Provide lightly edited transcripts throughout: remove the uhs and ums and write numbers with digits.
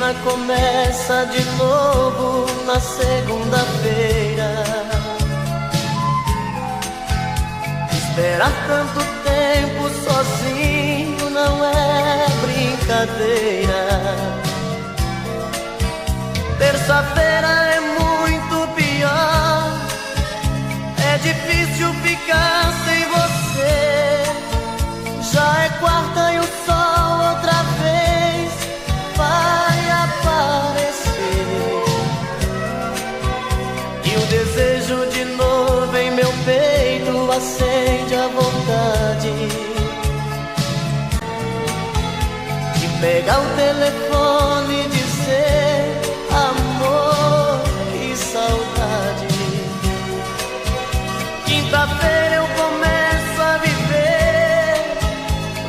rotina começa de novo na segunda-feira. Esperar tanto tempo sozinho não é brincadeira. Terça-feira é muito pior, é difícil ficar sem você. Já é quarta e o sol outra vez vai aparecer. E o desejo de novo em meu peito acende a vontade de pegar o telefone e dizer: amor, que saudade. Quinta-feira eu começo a viver,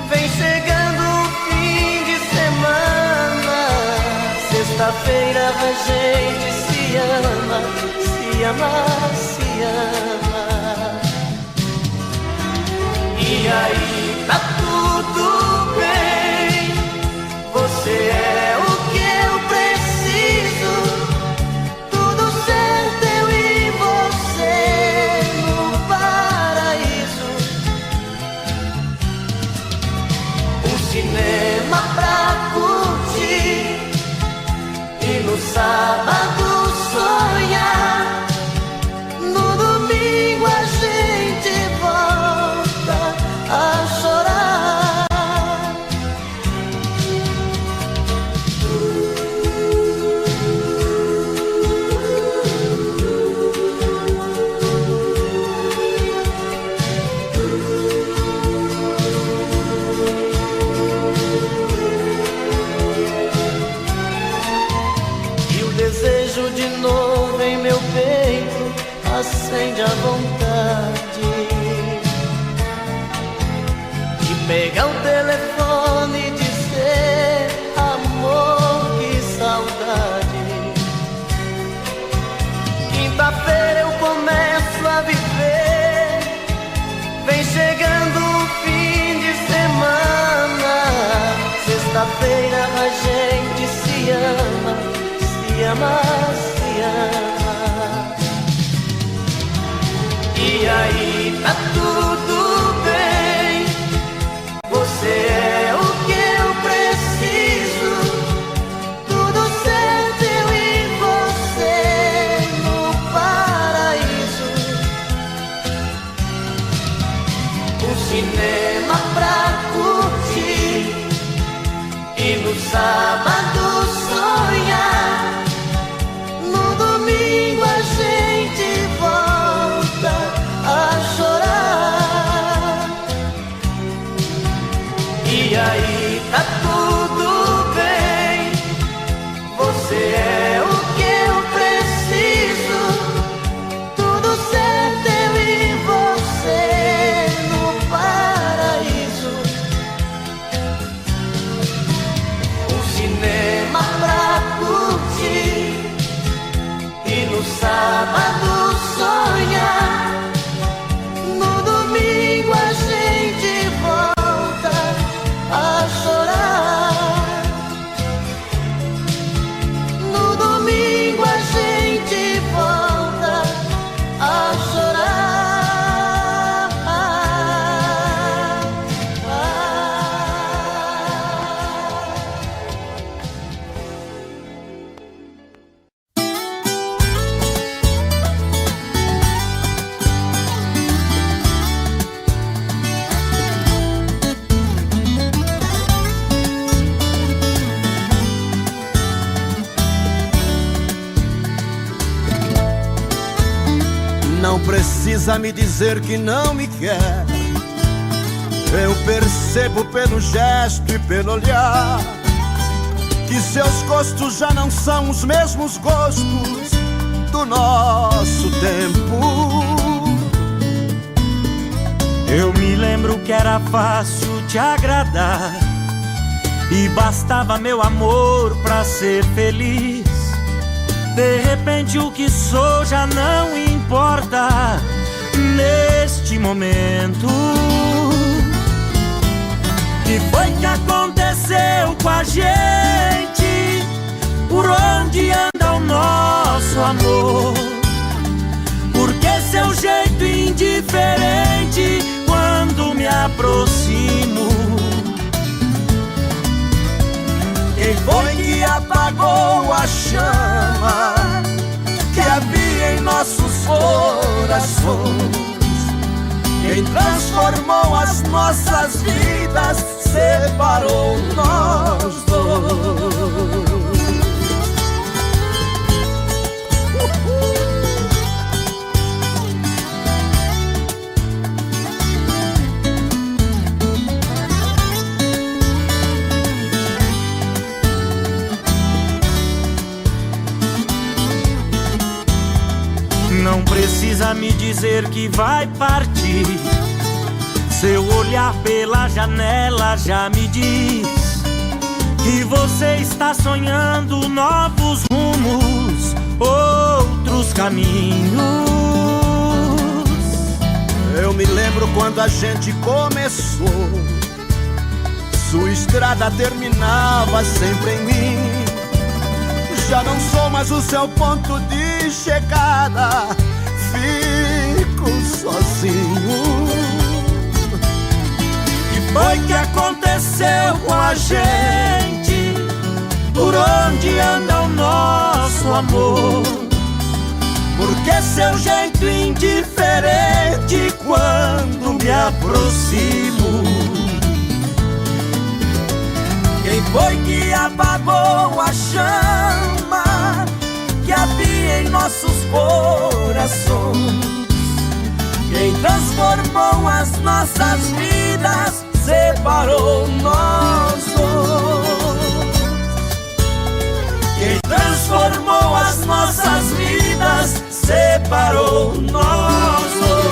vem chegando o fim de semana. Sexta-feira a gente se ama, se ama, se ama. E aí, tá tudo bem, você é o que eu preciso. Tudo certo, eu e você no paraíso. Um cinema pra curtir e no sábado sonhar. No domingo a gente volta a chorar. E o desejo de novo em meu peito acende a vontade de pegar o telefone e dizer: amor, que saudade. Quinta-feira eu começo a viver, vem chegando o fim de semana. Sexta-feira a gente se ama, se ama, se ama. E aí, tá tudo bem, você é o que eu preciso. Tudo certo, eu e você no paraíso. Um cinema pra curtir e no sábado sonhar. No domingo a gente volta a chorar. E aí, tá tudo bem, você é o que eu preciso. Tudo certo, eu e você no paraíso. Um cinema pra curtir e no sábado sonhar. No domingo a gente volta a chorar. No domingo a gente volta a chorar. Não precisa me dizer que não me quer, eu percebo pelo gesto e pelo olhar que seus gostos já não são os mesmos gostos do nosso tempo. Eu me lembro que era fácil te agradar e bastava meu amor pra ser feliz. De repente o que sou já não importa neste momento. Que foi que aconteceu com a gente? por onde anda o nosso amor. Porque seu jeito indiferente quando me aproximo. Quem foi que apagou a chama que havia em nossos corações? Quem transformou as nossas vidas, separou nós dois. Não precisa me dizer que vai partir. Seu olhar pela janela já me diz que você está sonhando novos rumos, outros caminhos. Eu me lembro quando a gente começou, sua estrada terminava sempre em mim. Já não sou mais o seu ponto de chegada, fico sozinho. Que foi que aconteceu com a gente? Por onde anda o nosso amor? Porque seu jeito indiferente quando me aproximo. Quem foi que apagou a chama que havia em nossos corações? Quem transformou as nossas vidas, separou nós dois. Quem transformou as nossas vidas, separou nós dois.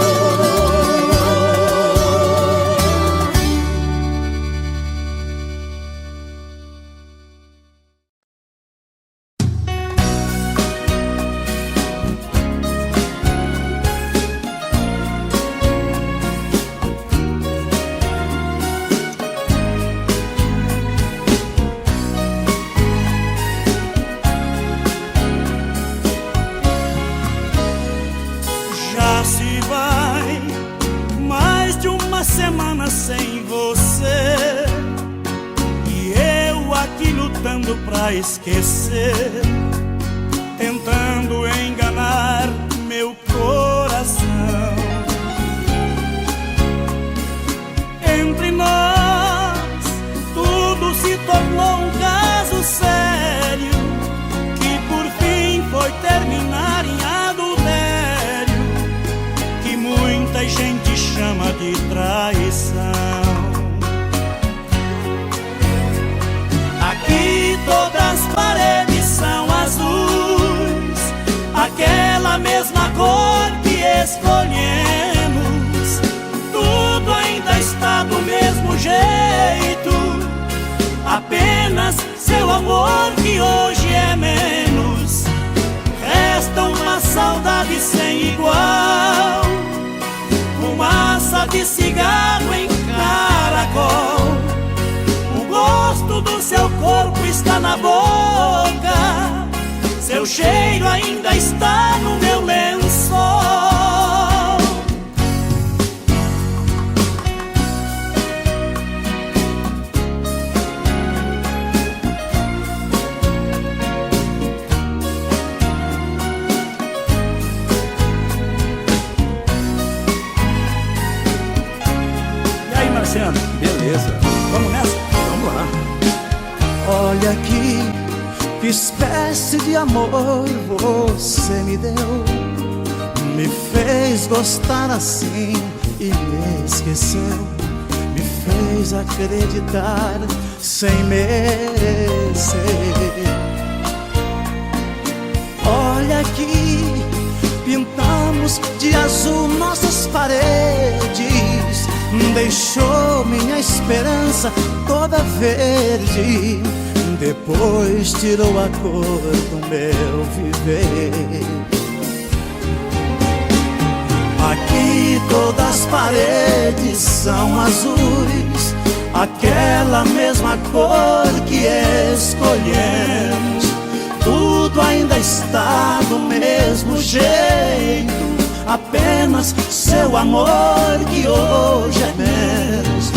Semana sem você e eu aqui lutando pra esquecer, tentando enganar meu coração. Entre nós tudo se tornou um caso sério, que por fim foi terminar em adultério, que muita gente chama de traição. Aqui todas as paredes são azuis, aquela mesma cor que escolhemos. Tudo ainda está do mesmo jeito, apenas seu amor que hoje é menos. Resta uma saudade sem igual, fumaça de cigarro em caracol. O gosto do seu corpo está na boca, seu cheiro ainda está no meu lençol. Beleza, Vamos nessa? vamos lá. Olha aqui, que espécie de amor você me deu. Me fez gostar assim e me esqueceu. Me fez acreditar sem merecer. Olha aqui, pintamos de azul nossas paredes. Deixou minha esperança toda verde, depois tirou a cor do meu viver. Aqui todas as paredes são azuis, aquela mesma cor que escolhemos. tudo ainda está do mesmo jeito. Apenas seu amor que hoje é menos.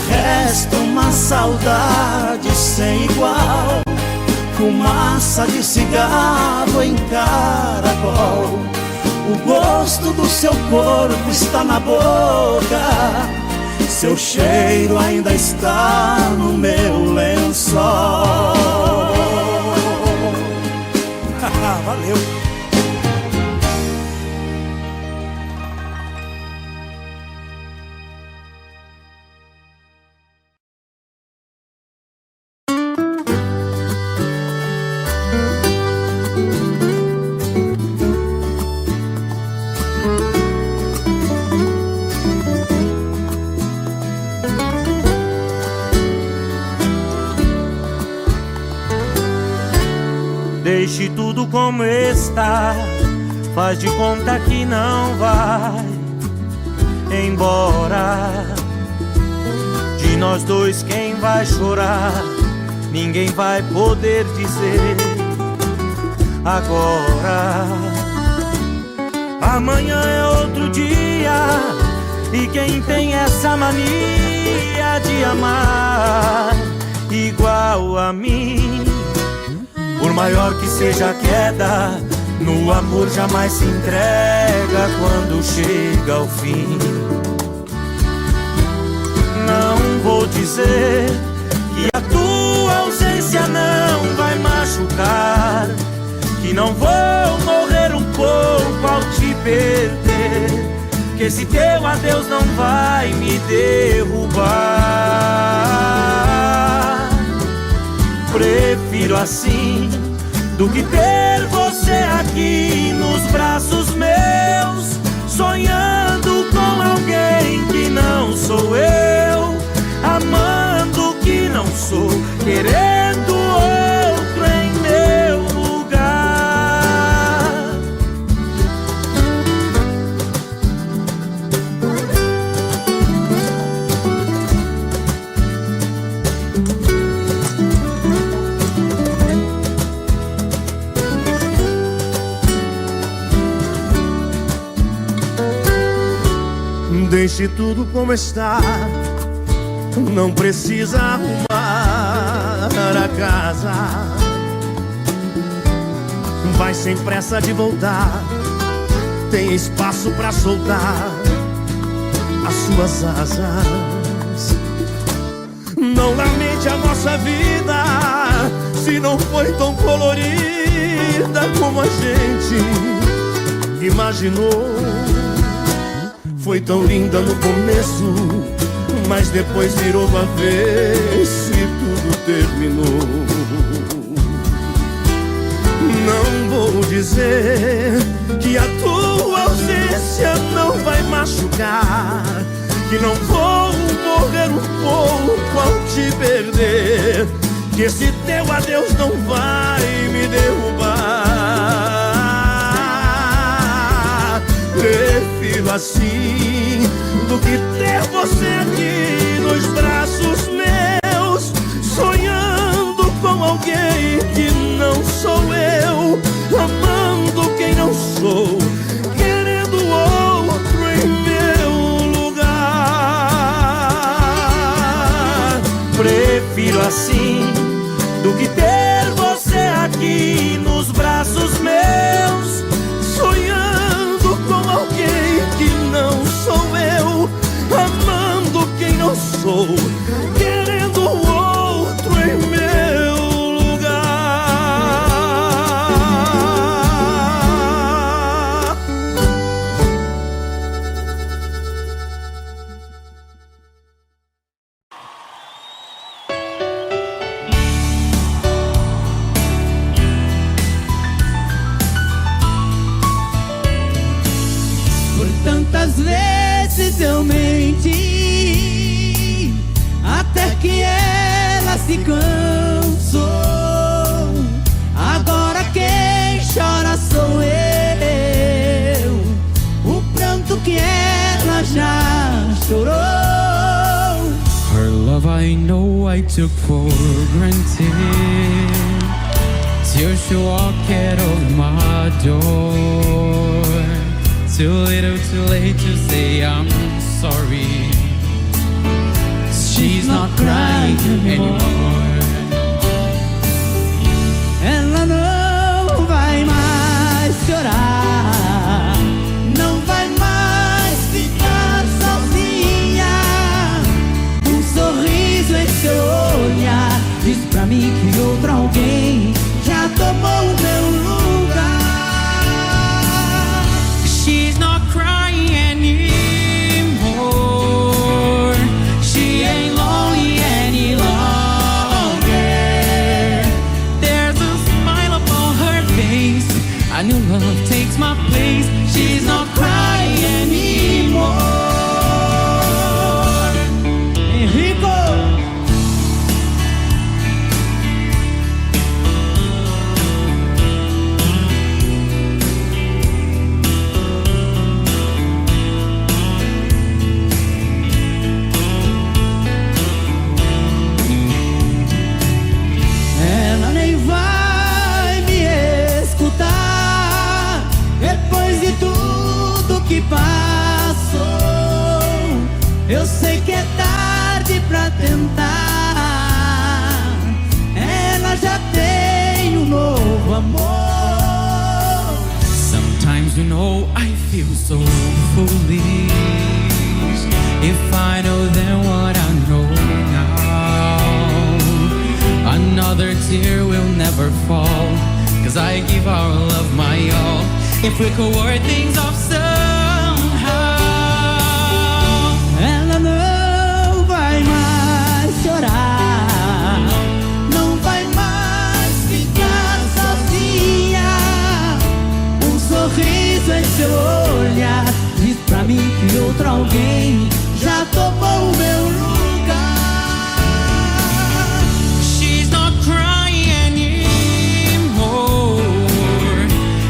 Resta uma saudade sem igual, fumaça de cigarro em caracol. O gosto do seu corpo está na boca, seu cheiro ainda está no meu lençol. Valeu! Deixe tudo como está, faz de conta que não vai embora. De nós dois quem vai chorar, ninguém vai poder dizer agora. Amanhã é outro dia, e quem tem essa mania de amar igual a mim, por maior que seja a queda, no amor jamais se entrega quando chega ao fim. Não vou dizer que a tua ausência não vai machucar, que não vou morrer um pouco ao te perder, que esse teu adeus não vai me derrubar. Prefiro assim do que ter você aqui nos braços meus, sonhando com alguém que não sou eu, amando que não sou, querendo outro em meu lugar. Deixe tudo como está, não precisa arrumar a casa. Vai sem pressa de voltar, tem espaço pra soltar as suas asas. Não lamente a nossa vida, se não foi tão colorida como a gente imaginou. Foi tão linda no começo, mas depois virou avesso e tudo terminou. Não vou dizer que a tua ausência não vai machucar, que não vou morrer um pouco ao te perder, que esse teu adeus não vai me derrubar. Prefiro assim do que ter você aqui nos braços meus, sonhando com alguém que não sou eu, amando quem não sou, querendo outro em meu lugar. Prefiro assim do que ter você aqui nos braços meus, sonhando com alguém que não sou eu, amando quem não sou, querendo outro em meu lugar. Tantas vezes eu menti, até que ela se cansou. Agora quem chora sou eu, o pranto que ela já chorou. Her love I know I took for granted. till she walk out of my door. Too little, too late to say I'm sorry. She's not crying anymore. Ela não vai mais chorar, não vai mais ficar sozinha. Um sorriso em seu olhar diz pra mim que outro alguém já tomou o meu lugar. She's not crying anymore. She ain't lonely any longer. There's a smile upon her face. I knew love takes my place. She's not crying anymore. Henrico! Ela nem vai me escutar depois de tudo que passou. Eu sei que é tarde pra tentar. Ela já tem um novo amor. Sometimes you know I feel so foolish. If I know then what I know now, another tear will never fall, 'cause I give our love my all. If we could work things off somehow. Ela não vai mais chorar, não vai mais ficar sozinha. Um sorriso em seu olhar diz pra mim que outro alguém já tomou o meu lugar. She's not crying anymore.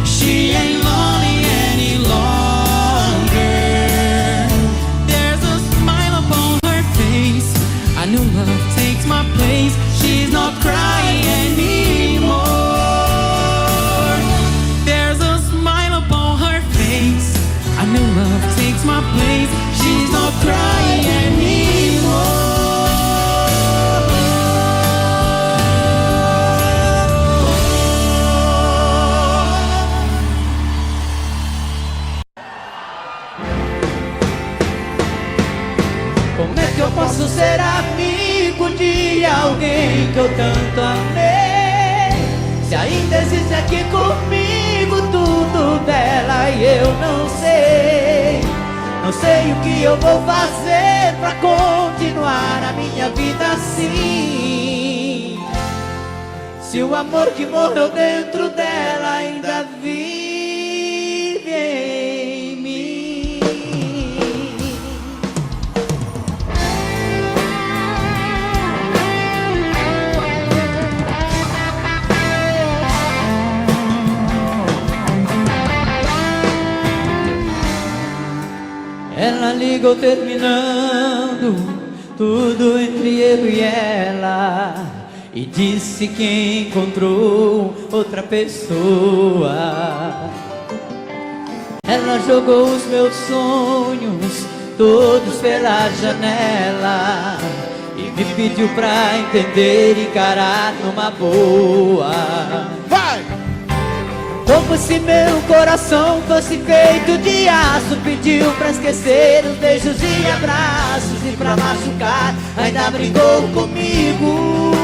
She ain't lonely any longer. There's a smile upon her face. I knew love takes my place. She's not crying anymore. There's a smile upon her face. I knew love takes my place. She's not crying anymore. Como é que eu posso ser amigo de alguém que eu tanto amei? Se ainda existe aqui comigo tudo dela e eu não sei. Não sei o que eu vou fazer pra continuar a minha vida assim. Se o amor que morreu dentro dela ainda vive em mim. Ela ligou terminando tudo entre eu e ela e disse que encontrou outra pessoa. Ela jogou os meus sonhos todos pela janela e me pediu pra entender e encarar numa boa. Vai! Como se meu coração fosse feito de aço, pediu pra esquecer os beijos e abraços, e pra machucar ainda brigou comigo.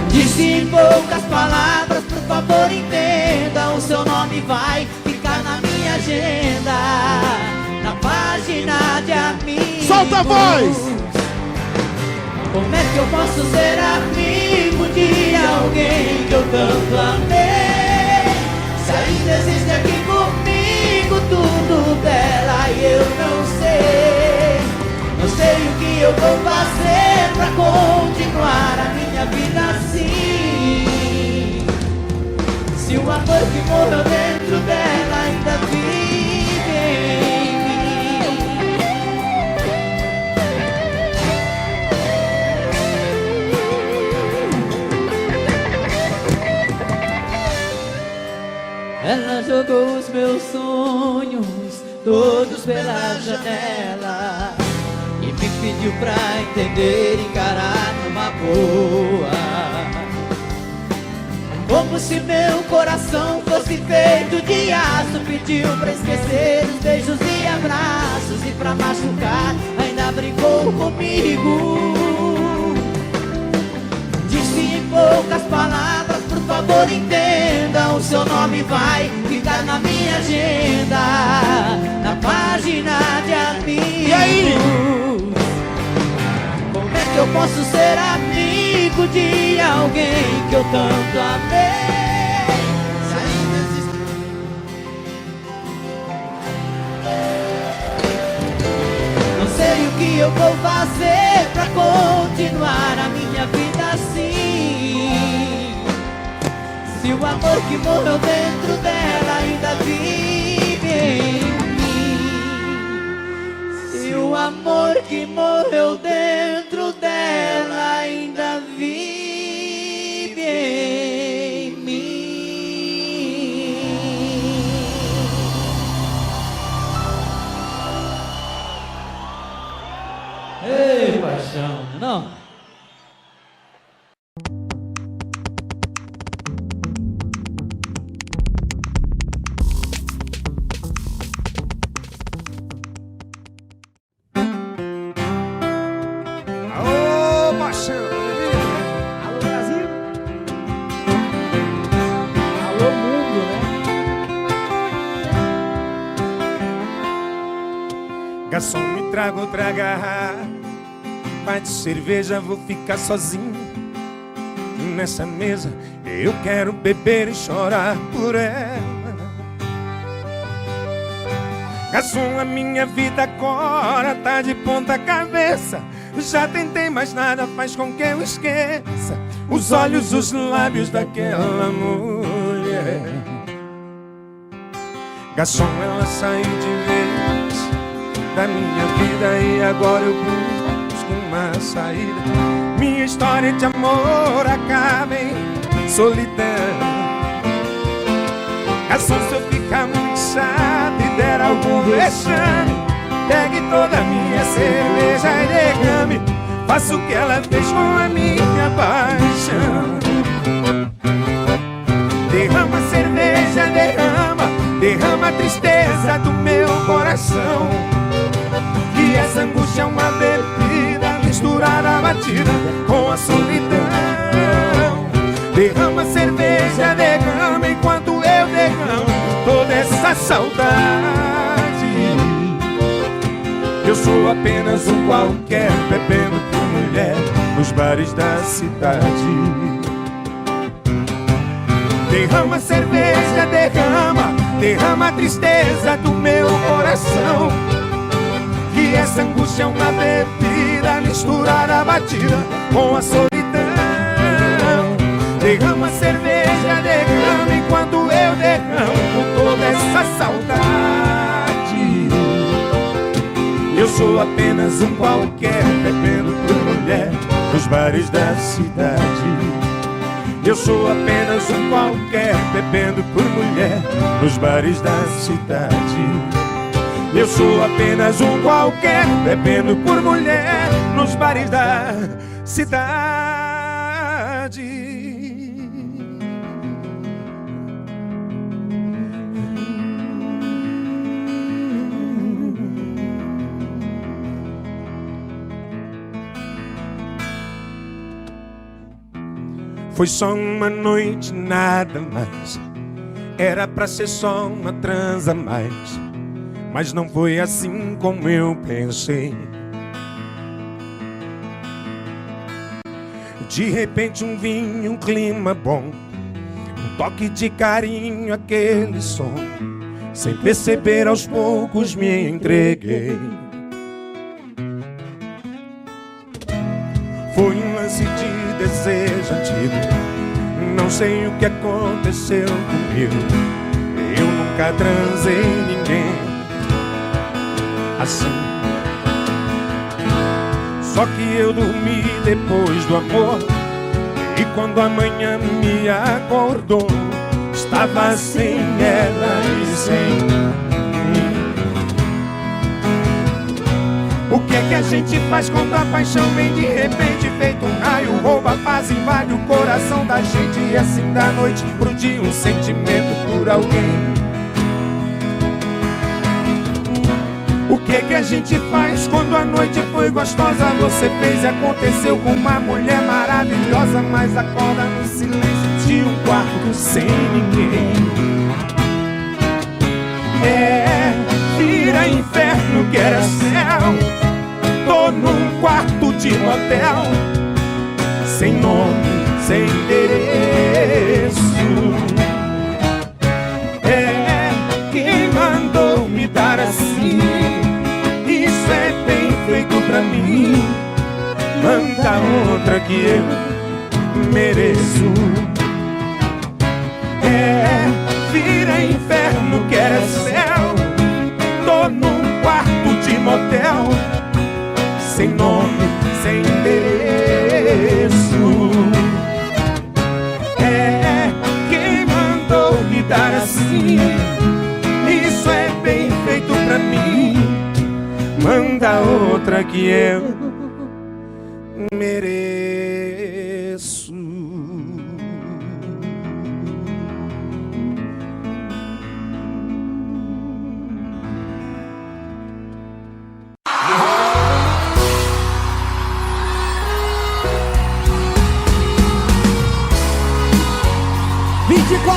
Disse em poucas palavras, por favor entenda, o seu nome vai ficar na minha agenda, na página de amigos. Solta a voz! Como é que eu posso ser amigo de alguém que eu tanto amei? Se ainda existe aqui comigo tudo dela e eu não sei. Não sei o que eu vou fazer pra continuar a minha vida assim. Se o amor que morreu dentro dela ainda vive em mim. Ela jogou os meus sonhos todos pela janela e me pediu pra entender e encarar numa boa. Como se meu coração fosse feito de aço. Pediu pra esquecer os beijos e abraços, e pra machucar ainda brincou comigo. Disse em poucas palavras: por favor entenda, o seu nome vai ficar na minha agenda, na página de amigos. E aí? Como é que eu posso ser amigo de alguém que eu tanto amei? Se ainda existe... Não sei o que eu vou fazer pra continuar a minha vida assim. Se o amor que morreu dentro dela ainda vive em mim. Se o amor que morreu dentro dela ainda vive em mim. Ei, paixão, não? Alô, Brasil. Alô, mundo, né? Garçom, me traga outra garrafa de cerveja, vou ficar sozinho nessa mesa. Eu quero beber e chorar por ela. Garçom, a minha vida agora tá de ponta cabeça. Já tentei, mas nada faz com que eu esqueça os olhos, os lábios daquela mulher. Garçom, ela saiu de vez da minha vida e agora eu busco uma saída. Minha história de amor acaba em solidão. Garçom, se eu ficar muito chato e der algum vexame, pegue toda a minha cerveja e derrame. Faça o que ela fez com a minha paixão. Derrama a cerveja, derrama a tristeza do meu coração. Que essa angústia é uma bebida misturada, batida com a solidão. Derrama a cerveja, derrama enquanto eu derramo toda essa saudade. Eu sou apenas um qualquer, bebendo por mulher nos bares da cidade. Derrama a cerveja, derrama a tristeza do meu coração. Que essa angústia é uma bebida misturada, batida com a solidão. Derrama a cerveja, derrama enquanto eu derramo toda essa saudade. Eu sou apenas um qualquer, bebendo por mulher nos bares da cidade. Eu sou apenas um qualquer, bebendo por mulher nos bares da cidade. Eu sou apenas um qualquer, bebendo por mulher nos bares da cidade. Foi só uma noite, nada mais. Era pra ser só uma transa a mais, mas não foi assim como eu pensei. De repente um vinho, um clima bom, um toque de carinho, aquele som. Sem perceber, aos poucos me entreguei. Foi um lance de desejo antigo. Não sei o que aconteceu comigo. Eu nunca transei ninguém assim. Só que eu dormi depois do amor, e quando a manhã me acordou, tava sem ela e sem mim. O que é que a gente faz quando a paixão vem de repente, feito um raio, rouba a paz, invade o coração da gente, e assim da noite pro dia um sentimento por alguém. O que é que a gente faz quando a noite foi gostosa? Você fez e aconteceu com uma mulher maravilhosa, mas acorda no silêncio de um quarto sem ninguém. É, vira inferno que era céu. Tô num quarto de motel, sem nome, sem endereço. É, quem mandou me dar assim? Isso é bem feito pra mim. Manda outra que eu mereço. É, vira inferno que era céu. Tô num quarto de motel, sem nome, sem endereço. É, quem mandou me dar assim? Isso é bem feito pra mim. Manda outra que eu mereço.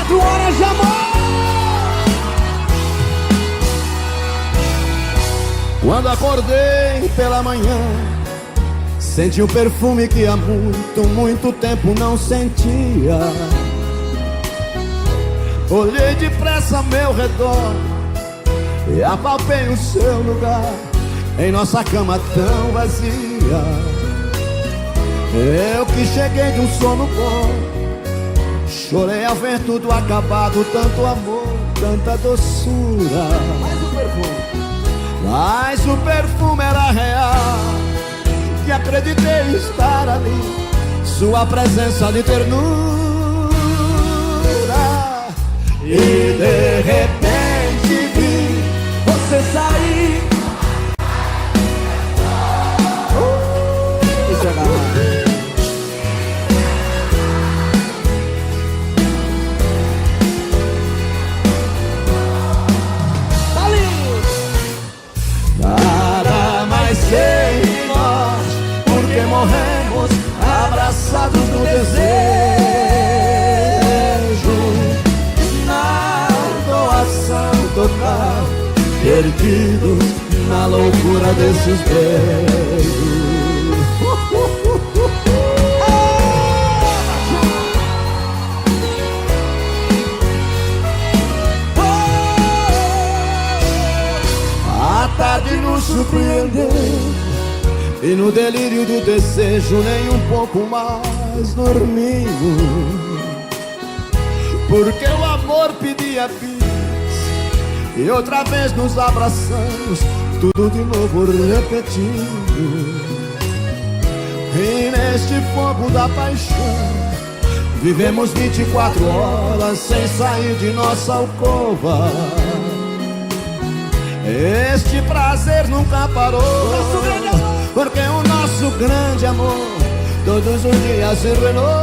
Horas de amor. Quando acordei pela manhã, senti um perfume que há muito, muito tempo não sentia. Olhei depressa ao meu redor e apalpei o seu lugar em nossa cama tão vazia. Eu que cheguei de um sono bom, chorei ao ver tudo acabado, tanto amor, tanta doçura. Mas o perfume era real, que acreditei estar ali, sua presença de ternura. E de repente vi você sair. Isso é nada. Sei de nós, porque morremos abraçados no desejo, na doação total, perdidos na loucura desses beijos. A tarde nos surpreendeu e no delírio do desejo nem um pouco mais dormimos, porque o amor pedia bis e outra vez nos abraçamos, tudo de novo repetindo. E neste fogo da paixão vivemos 24 horas sem sair de nossa alcova. Este prazer nunca parou, porque o nosso grande amor todos os dias se renova.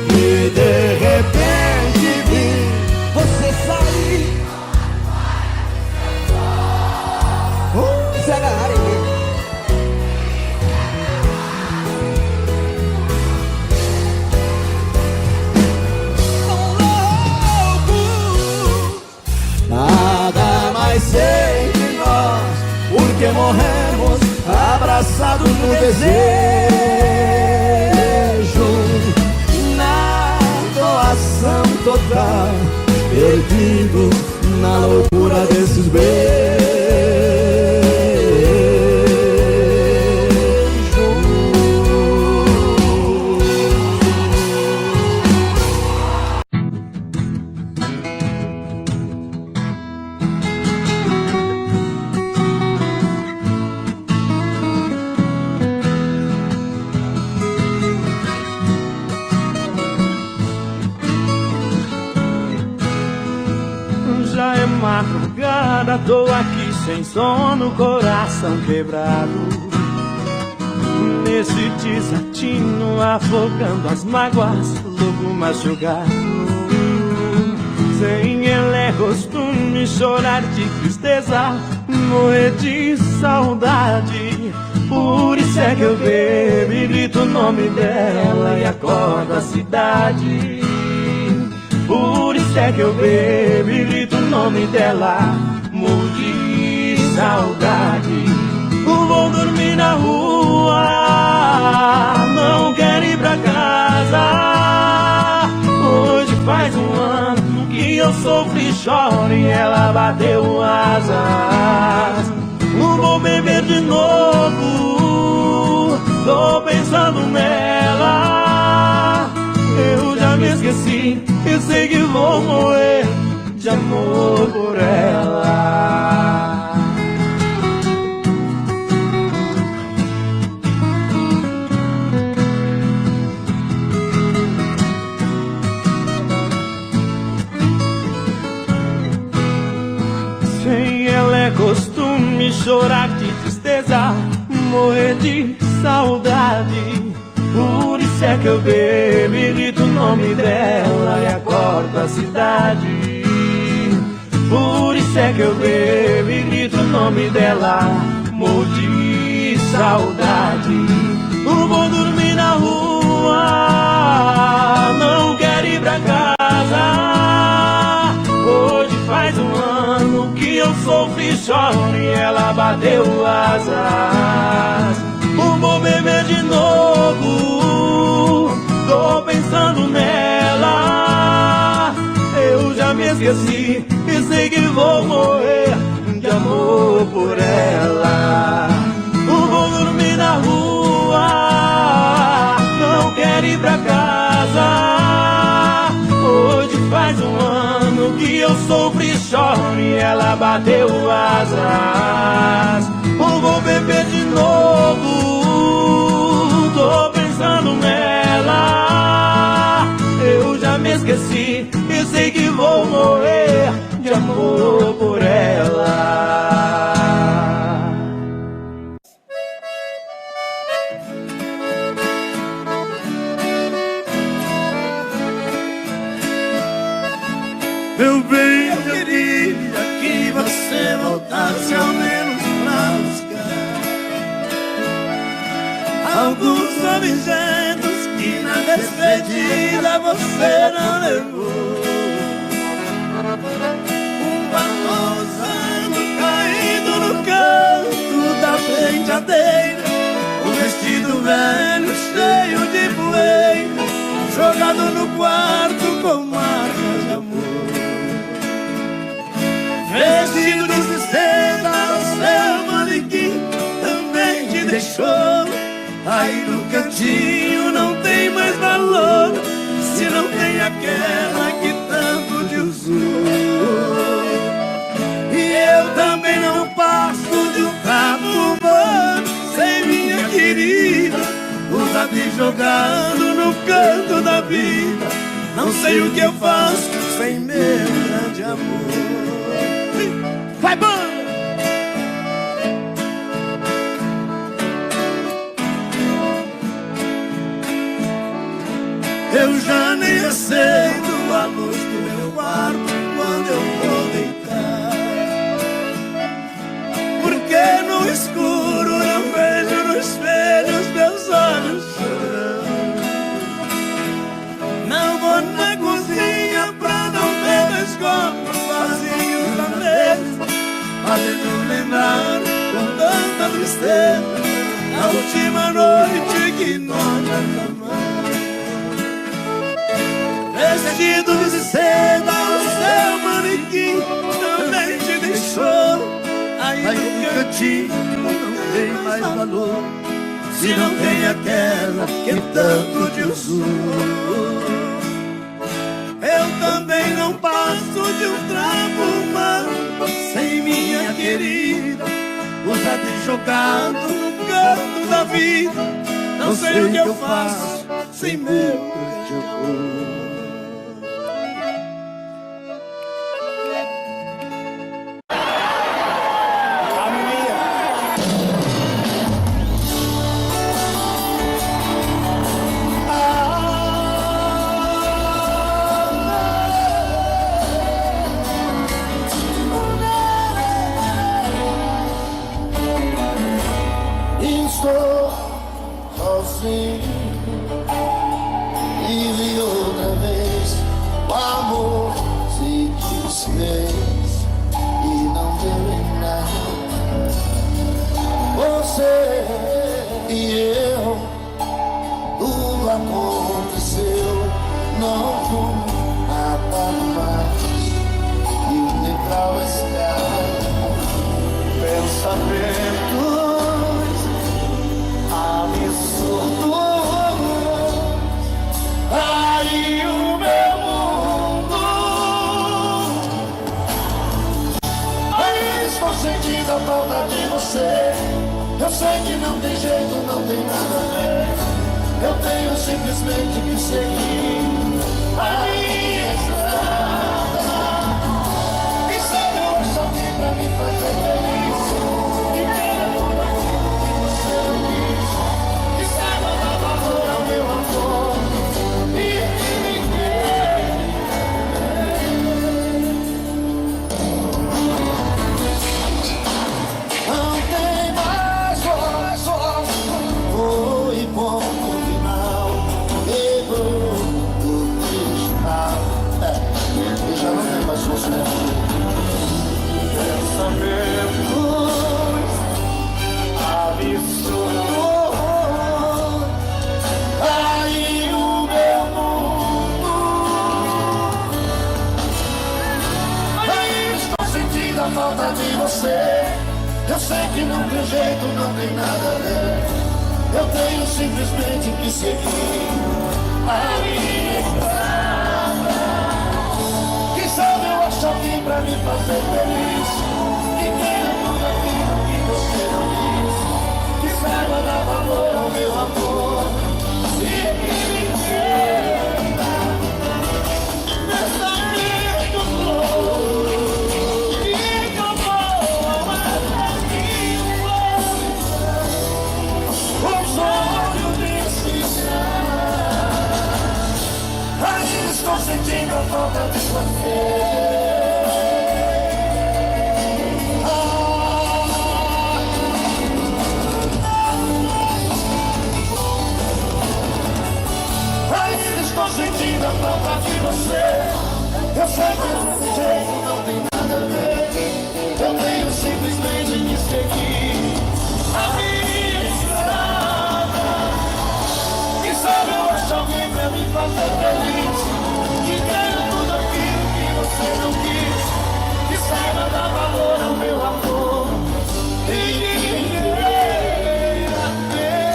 E de repente vi você sair. Sai da área. Nada mais sei de nós, porque morremos abraçados no desejo, na doação total, perdidos na loucura desses beijos. nada, tô aqui sem sono, coração quebrado. Nesse desatino, afogando as mágoas, lobo machucado. Sem ele é costume chorar de tristeza, morrer de saudade. Por isso é que eu bebo e grito o nome dela e acordo a cidade. Por isso é que eu bebo e grito o nome dela, morro de saudade. Vou dormir na rua, não quero ir pra casa. Hoje faz um ano que eu sofro e choro e ela bateu asas. Vou beber de novo, tô pensando nela. Eu já me esqueci e sei que vou morrer de amor por ela. Sem ela é costume chorar de tristeza, morrer de saudade. Por isso é que eu bebo e grito o nome dela e acordo a cidade. Por isso é que eu bebo e grito o nome dela, morro de saudade. Vou dormir na rua, não quero ir pra casa. Hoje faz um ano que eu sofro e choro e ela bateu asas. Vou beber de novo, tô pensando nela. Eu já me esqueci e sei que vou morrer de amor por ela. Vou dormir na rua, não quero ir pra casa. Hoje faz um ano que eu sofro e choro e ela bateu asas. Vou beber de novo, tô pensando nela. Eu já me esqueci e sei que vou morrer de amor por ela. Meu bem, eu queria que você voltasse ao menos pra buscar alguns objetos que na despedida você não levou. Um batom usado caído no canto da penteadeira, um vestido velho cheio de poeira, jogado no quarto com marcas de amor. Vestido de seda, o seu manequim também te deixou. Aí no cantinho não tem mais valor, se não tem aquela que tanto te usou. E eu também não passo de um trapo humano sem minha querida, usado e jogado no canto da vida. Não sei o que eu faço sem meu grande amor. Vai, banda! Eu já nem aceito a luz do meu quarto quando eu vou deitar, porque no escuro eu vejo no espelho os meus olhos chorando. Não vou na cozinha pra não ver dois copos vazios na mesa, fazendo lembrar com tanta tristeza a última noite que nós amamos. Vestido de seda, o seu manequim também te deixou. Aí no cantinho não tem mais valor, se não tem aquela que tanto te usou. Eu também não passo de um trapo humano sem minha querida, usado e jogado no canto da vida. Não sei o que eu faço sem meu grande amor. sozinho e vi outra vez o amor se desfez e não deu em nada. Você e eu, tudo aconteceu, não vou nada mais e o degrau escada. Pensamentos absurdos, aí o meu mundo. Aí estou sentindo a falta de você. Eu sei que não tem jeito, não tem nada a ver. Eu tenho simplesmente que seguir a minha estrada. E sabe, eu acho alguém pra me fazer feliz. E queira tudo aquilo que você não quis. Que saiba dar valor ao meu amor e que me queira. Não tem mais voz, foi bom no final. Quebrou o cristal. E já não tem mais voz, né? Pensamentos absurdos, aí o meu mundo. Aí estou sentindo a falta de você. Eu sei que não tem jeito, não tem nada a ver. Eu tenho simplesmente que seguir a minha estrada. Quem sabe eu acho alguém pra me fazer feliz. Que queira tudo aquilo que você não quis. Que saiba dar valor ao meu amor e que me queira. Pensamento louco que tomou a mais um sonho de cisar. Ainda estou sentindo a falta de você. Ainda estou sentindo a falta de você. Eu sei que esse jeito não tem nada a ver. Eu tenho simplesmente que seguir a minha estrada. Quem sabe eu acho alguém pra me fazer feliz. Que tenha tudo aquilo que você não quis. Que saiba dar valor ao meu amor e que queira ver.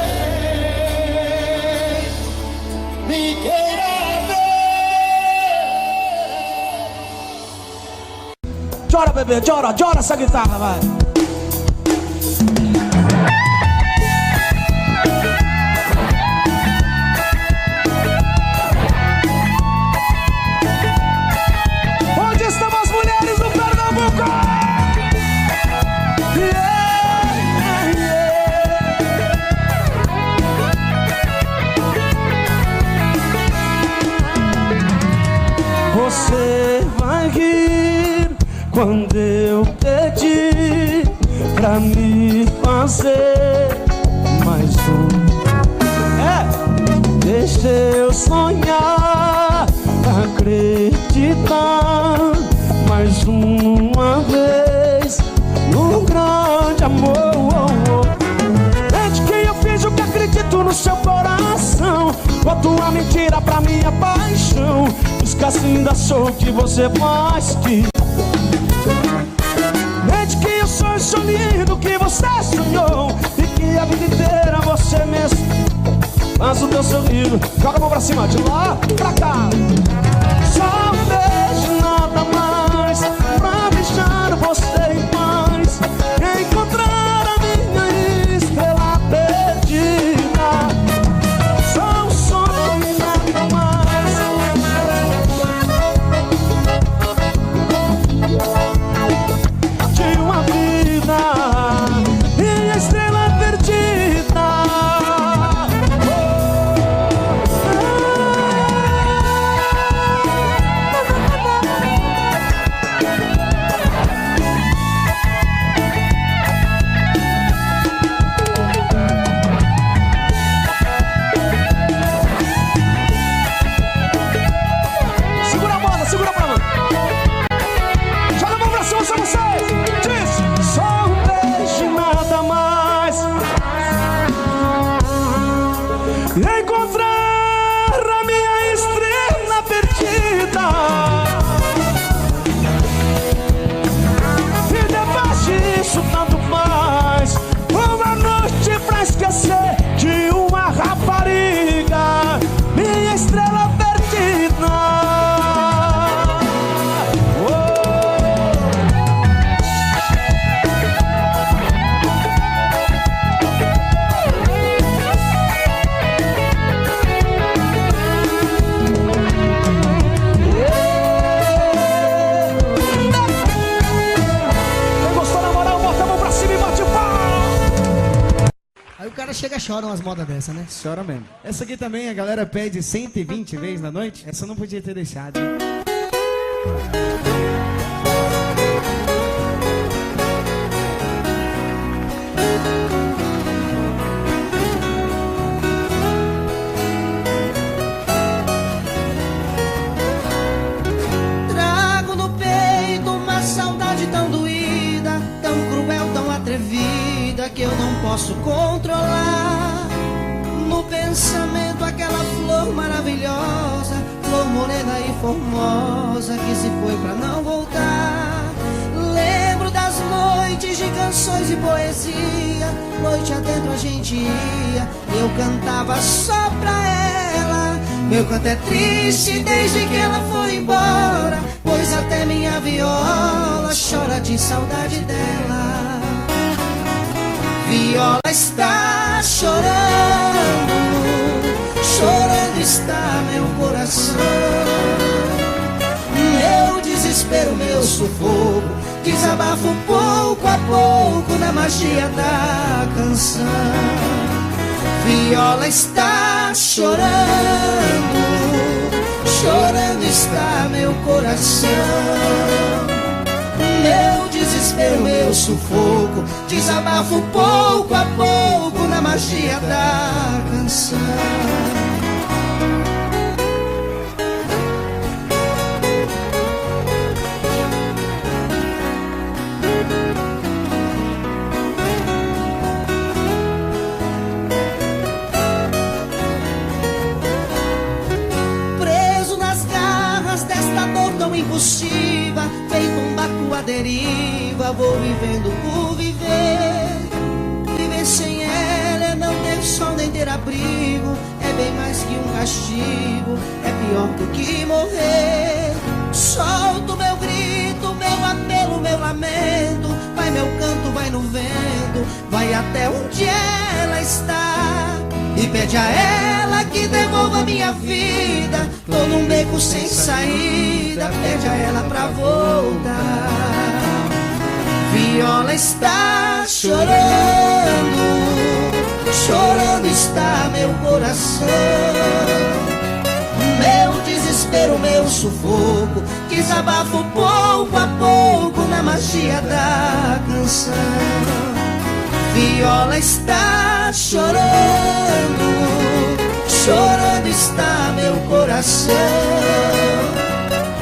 Me queira ver. Chora, bebê, chora, chora essa guitarra, vai. Onde estão as mulheres do Pernambuco? Você vai rir quando eu pedi pra me fazer mais um. Deixa eu sonhar, acreditar mais uma vez no grande amor. Desde que eu fiz o que acredito no seu coração, boto uma mentira pra minha paixão. Esquece, ainda sou o que você faz que. Desde que eu sonho, sonhando que você sonhou e que a vida inteira você mesmo faz o teu sorriso. Joga a mão pra cima, de lá pra cá. Só um beijo, nada mais, pra deixar você em paz. Encontrar a minha estrela perdida. Só um sonho e nada mais. De uma vida e a estrela perdida. choram umas modas dessa, né? Chora mesmo. Essa aqui também a galera pede 120 vezes na noite. Essa eu não podia ter deixado. Hein? Trago no peito uma saudade tão doída, tão cruel, tão atrevida, que eu não posso controlar. No pensamento aquela flor maravilhosa, flor morena e formosa, que se foi pra não voltar. Lembro das noites de canções e poesia, noite adentro a gente ia, eu cantava só pra ela. Meu canto é triste desde que ela foi embora, pois até minha viola chora de saudade dela. Viola está chorando, chorando está meu coração. Meu desespero, meu sufoco, desabafo pouco a pouco na magia da canção. Viola está chorando, chorando está meu coração. Meu desespero, meu sufoco, desabafo pouco a pouco na magia da canção. Preso nas garras desta dor tão impulsiva, feito um barco à deriva, vou vivendo por viver. Viver sem ela é não ter sol nem ter abrigo, é bem mais que um castigo, é pior do que morrer. Solto meu grito, meu apelo, meu lamento, vai meu canto, vai no vento, vai até onde ela está. E pede a ela que devolva minha vida, tô num beco sem saída, pede a ela pra voltar. Viola está chorando, chorando está meu coração. Meu desespero, meu sufoco, desabafo pouco a pouco na magia da canção. Viola está chorando, chorando está meu coração.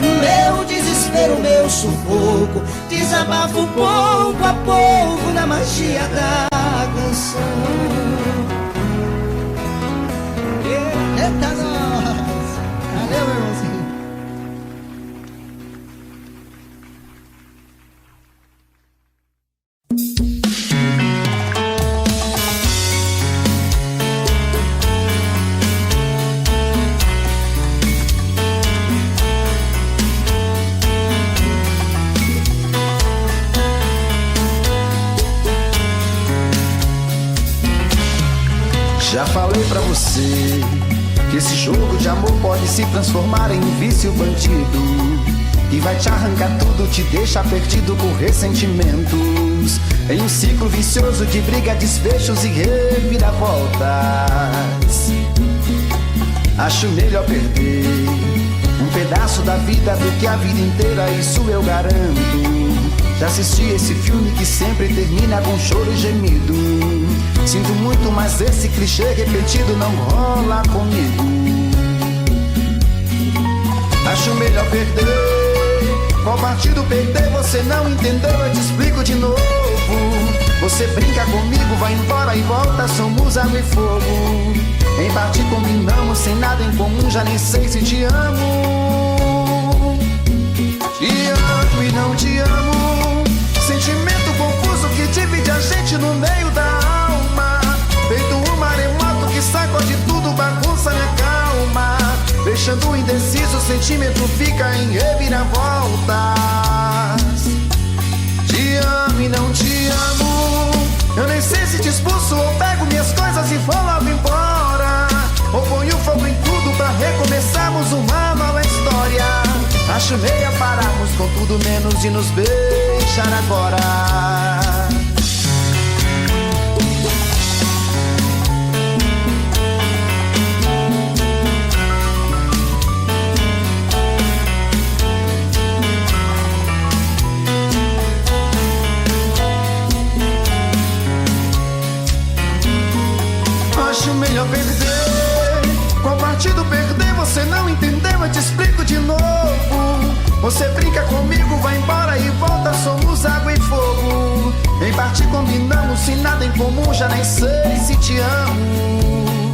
Meu desespero, meu sufoco, desabafo pouco a pouco na magia da canção. Eita nós! Valeu, meu irmãozinho. Já falei pra você que esse jogo de amor pode se transformar em um vício bandido, que vai te arrancar tudo, te deixar perdido por ressentimentos, em um ciclo vicioso de briga, desfechos e reviravoltas. Acho melhor perder um pedaço da vida do que a vida inteira, isso eu garanto. Já assisti esse filme que sempre termina com choro e gemido. Sinto muito, mas esse clichê repetido não rola comigo. Acho melhor perder. Qual partido perder você não entendeu? Eu te explico de novo. Você brinca comigo, vai embora e volta, somos água e fogo. Em parte combinamos, sem nada em comum, já nem sei se te amo. Te amo e não te amo, sentimento confuso que divide a gente no meio da alma. Feito um maremoto que sacode tudo, bagunça minha calma. Deixando indeciso, o sentimento fica em reviravoltas. Te amo e não te amo, eu nem sei se te expulso ou pego minhas coisas e vou logo embora, ou ponho fogo em tudo pra recomeçarmos uma nova história. Acho meia pararmos com tudo menos de nos beijar agora. partido perder, você não entendeu, eu te explico de novo. Você brinca comigo, vai embora e volta, somos água e fogo. Em parte combinamos, sem nada em comum, já nem sei se te amo.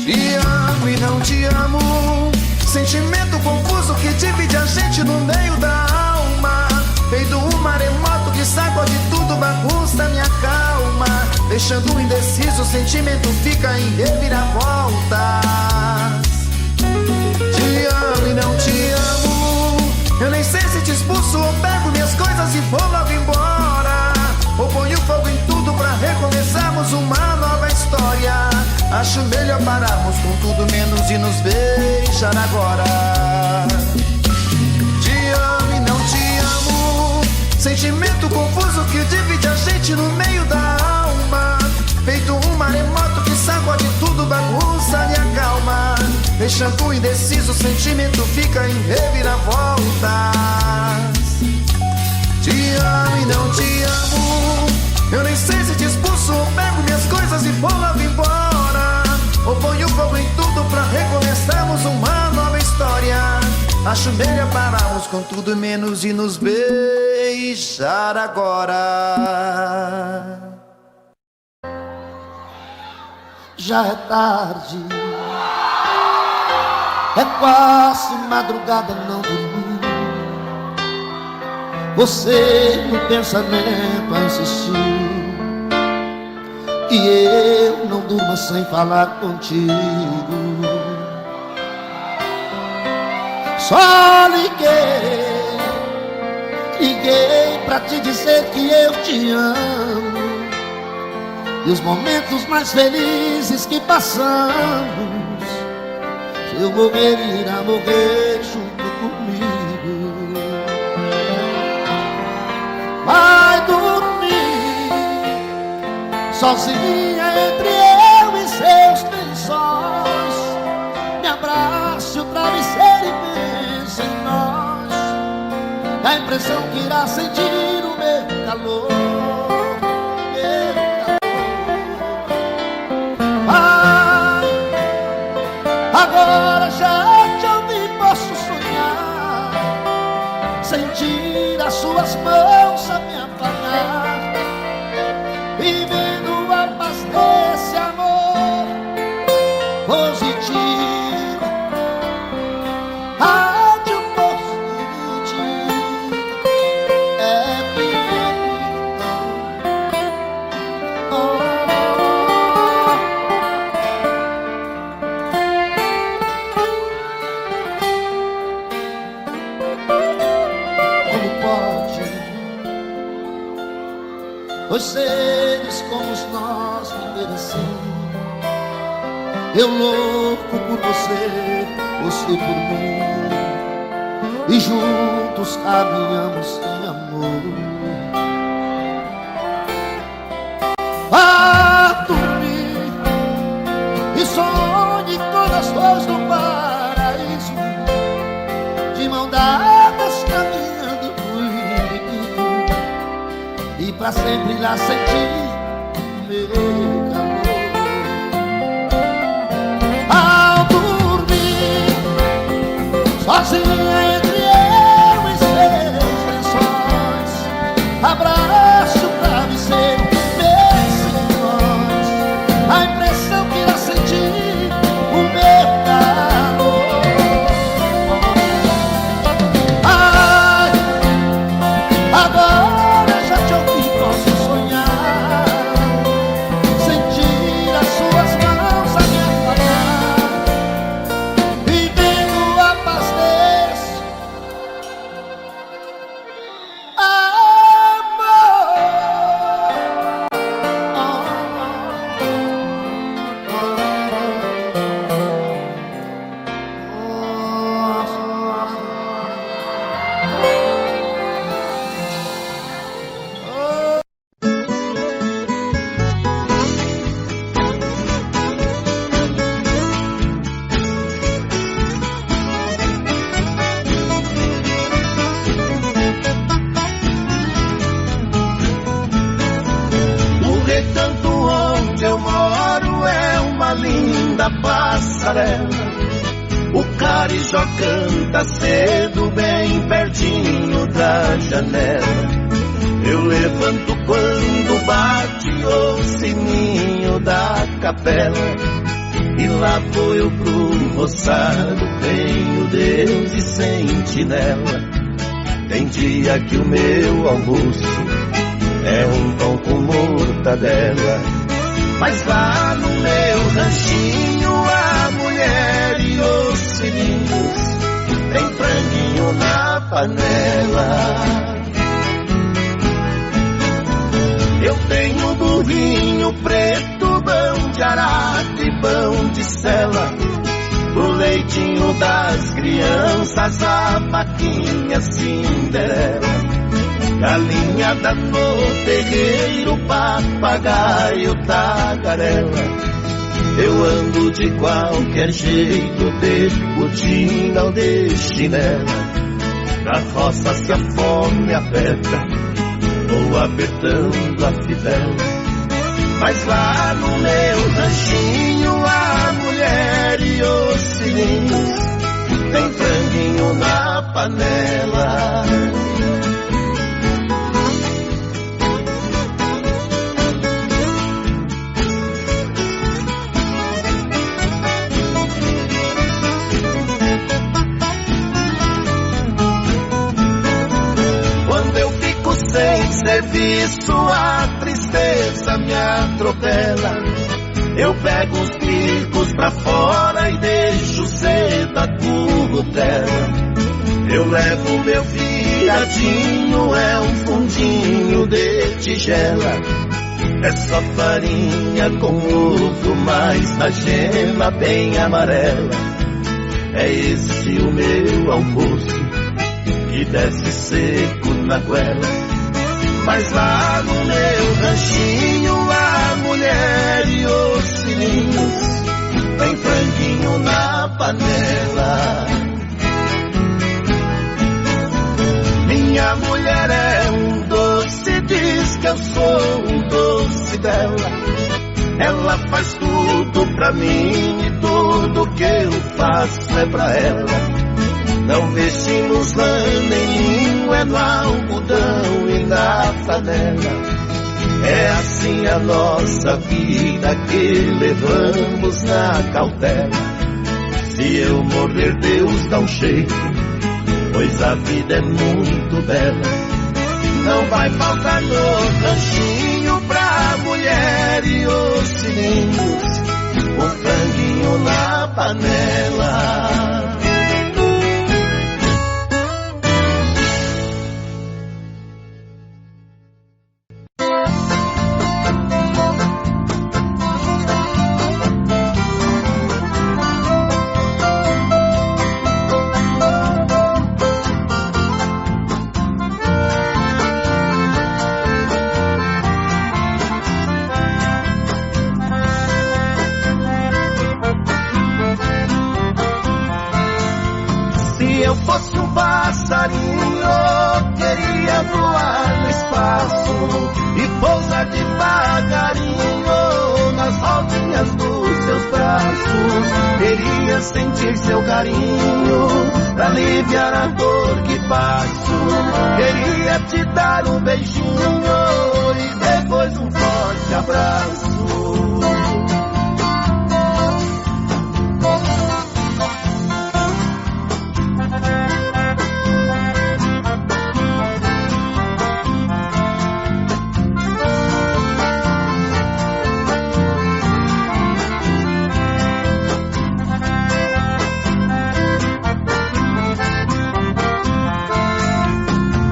Te amo e não te amo, sentimento confuso que divide a gente no meio da alma. Feito um maremoto que sacode tudo, bagunça minha calma. Deixando indeciso, o sentimento fica em reviravoltas. Te amo e não te amo, eu nem sei se te expulso ou pego minhas coisas e vou logo embora. Ou ponho fogo em tudo pra recomeçarmos uma nova história. Acho melhor pararmos com tudo menos e nos beijar agora. Te amo e não te amo, sentimento confuso que divide a gente no meio da alma. Feito um maremoto que sacode tudo, bagunça minha calma. Deixando indeciso, o sentimento fica em reviravoltas. Te amo e não te amo, eu nem sei se te expulso ou pego minhas coisas e vou logo embora. Ou ponho fogo em tudo pra recomeçarmos uma nova história. Acho melhor pararmos com tudo menos e nos beijar agora. Já é tarde, é quase madrugada, não dormi. Você no pensamento a insistir, e eu não durmo sem falar contigo. Só liguei pra te dizer que eu te amo. E os momentos mais felizes que passamos, se eu morrer, irá morrer junto comigo. Vai dormir sozinha entre eu e seus lençóis. Me abrace o travesseiro e pense em nós. Dá a impressão que irá sentir o meu calor. Agora já te ouvi, posso sonhar, sentir as suas mãos a me apagar, vivendo a paz desse amor positivo. Rádio positivo é os seres como nós viver assim. Eu louco por você, você por mim, e juntos caminhamos em amor. Vá dormir e sonhe com nós dois no paraíso, de mão dadas caminhando no infinito, e pra sempre lá sentir o meu calor. Ao dormir sozinha entre eu e seus lençóis, abraço o travesseiro, pense em nós. A impressão que irá sentir o meu calor. Ai, agora já te ouvi, posso sonhar, da passarela, o carijó canta cedo bem pertinho da janela. Eu levanto quando bate o sininho da capela, e lá vou eu pro roçado, tenho Deus e sentinela. Tem dia que o meu almoço é um pão com mortadela, mas lá no meu ranchinho a mulher e os filhinhos tem franguinho na panela. Eu tenho burrinho preto, pão de arado e pão de sela, pro leitinho das crianças a vaquinha Cinderela, galinha da no terreiro, papagaio, tagarela. Eu ando de qualquer jeito, de botina ou de chinela, na roça se a fome aperta, vou apertando a fivela. Mas lá no meu ranchinho a mulher e os filhinhos tem franguinho na panela. Quando eu fico sem serviço, a tristeza me atropela. Eu pego os bicos pra fora e deixo cedo a currutela. Eu levo meu viadinho, é um fundinho de tigela. É só farinha com ovo, mais a gema bem amarela. É esse o meu almoço, que desce seco na goela. Mas lá no meu ranchinho a mulher e os filhinhos tem franguinho na panela. Minha mulher é um doce, diz que eu sou um doce dela. Ela faz tudo pra mim e tudo que eu faço é pra ela. Não vestimos lã nem linho, é no algodão e na flanela. É assim a nossa vida que levamos na cautela. Se eu morrer, Deus dá um jeito, pois a vida é muito bela. Não vai faltar no ranchinho pra mulher e os filhinhos um franguinho na panela. Queria voar no espaço e pousar devagarinho nas rodinhas dos seus braços. Queria sentir seu carinho pra aliviar a dor que passo. Queria te dar um beijinho e depois um forte abraço.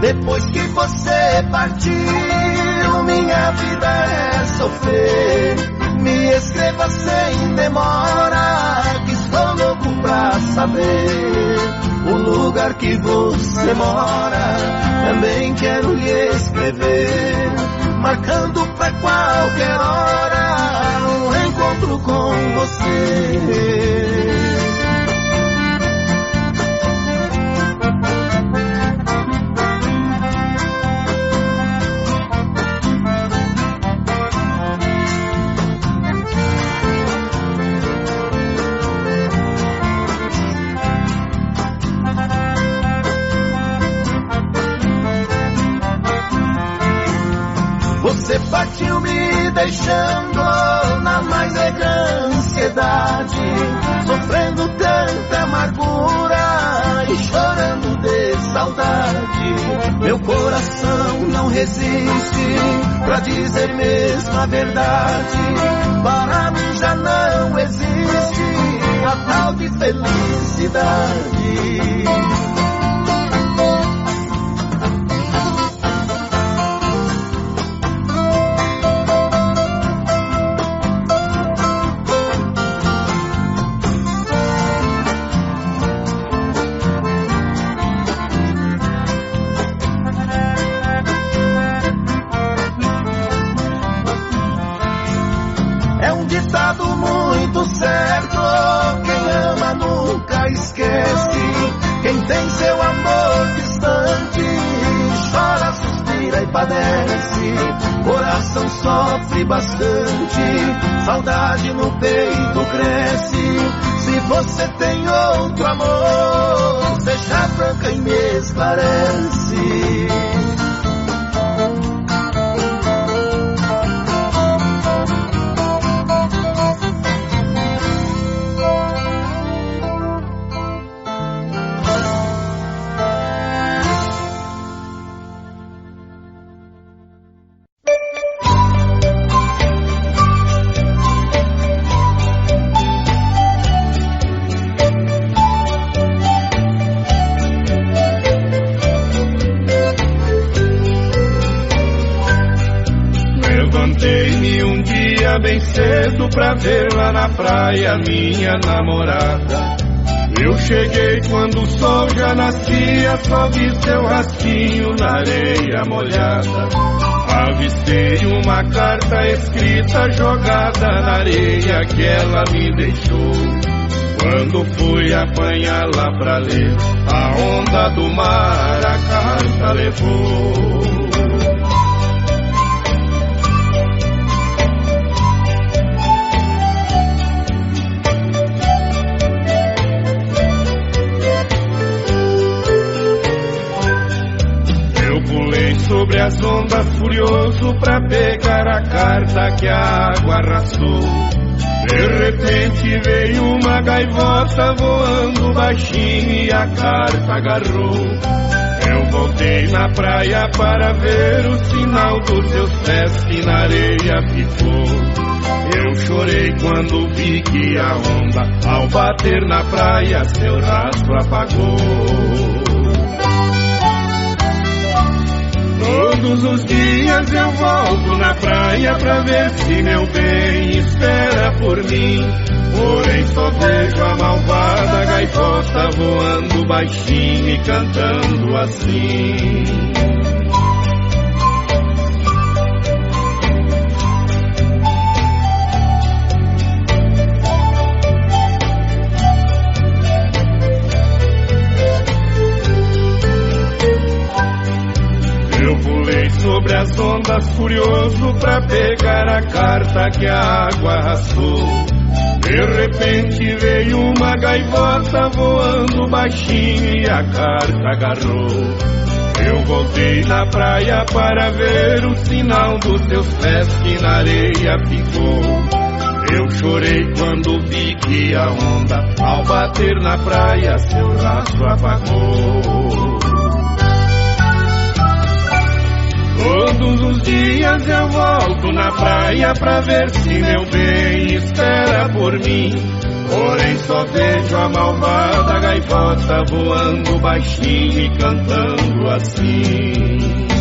Depois que você partiu, minha vida é sofrer. Me escreva sem demora, que estou louco pra saber o lugar que você mora. Também quero lhe escrever, marcando pra qualquer hora um encontro com você. partiu me deixando na mais negra ansiedade, sofrendo tanta amargura e chorando de saudade. Meu coração não resiste pra dizer mesmo a verdade, para mim já não existe a tal de felicidade. Ditado muito certo, quem ama nunca esquece. Quem tem seu amor distante chora, suspira e padece. Coração sofre bastante, saudade no peito cresce. Se você tem outro amor, seja franca e me esclarece. Bem cedo pra ver lá na praia minha namorada. Eu cheguei quando o sol já nascia, só vi seu rastinho na areia molhada. Avistei uma carta escrita jogada na areia que ela me deixou. Quando fui apanhá-la pra ler, a onda do mar a carta levou. Sobre as ondas furioso pra pegar a carta que a água arrastou. De repente veio uma gaivota voando baixinho e a carta agarrou. Eu voltei na praia para ver o sinal dos seus pés que na areia ficou. Eu chorei quando vi que a onda ao bater na praia seu rastro apagou. Todos os dias eu volto na praia pra ver se meu bem espera por mim. Porém só vejo a malvada gaivota voando baixinho e cantando assim. Sobre as ondas furioso pra pegar a carta que a água arrastou. De repente veio uma gaivota voando baixinho e a carta agarrou. Eu voltei na praia para ver o sinal dos seus pés que na areia ficou. Eu chorei quando vi que a onda ao bater na praia seu rastro apagou. Todos os dias eu volto na praia pra ver se meu bem espera por mim. Porém só vejo a malvada gaivota voando baixinho e cantando assim.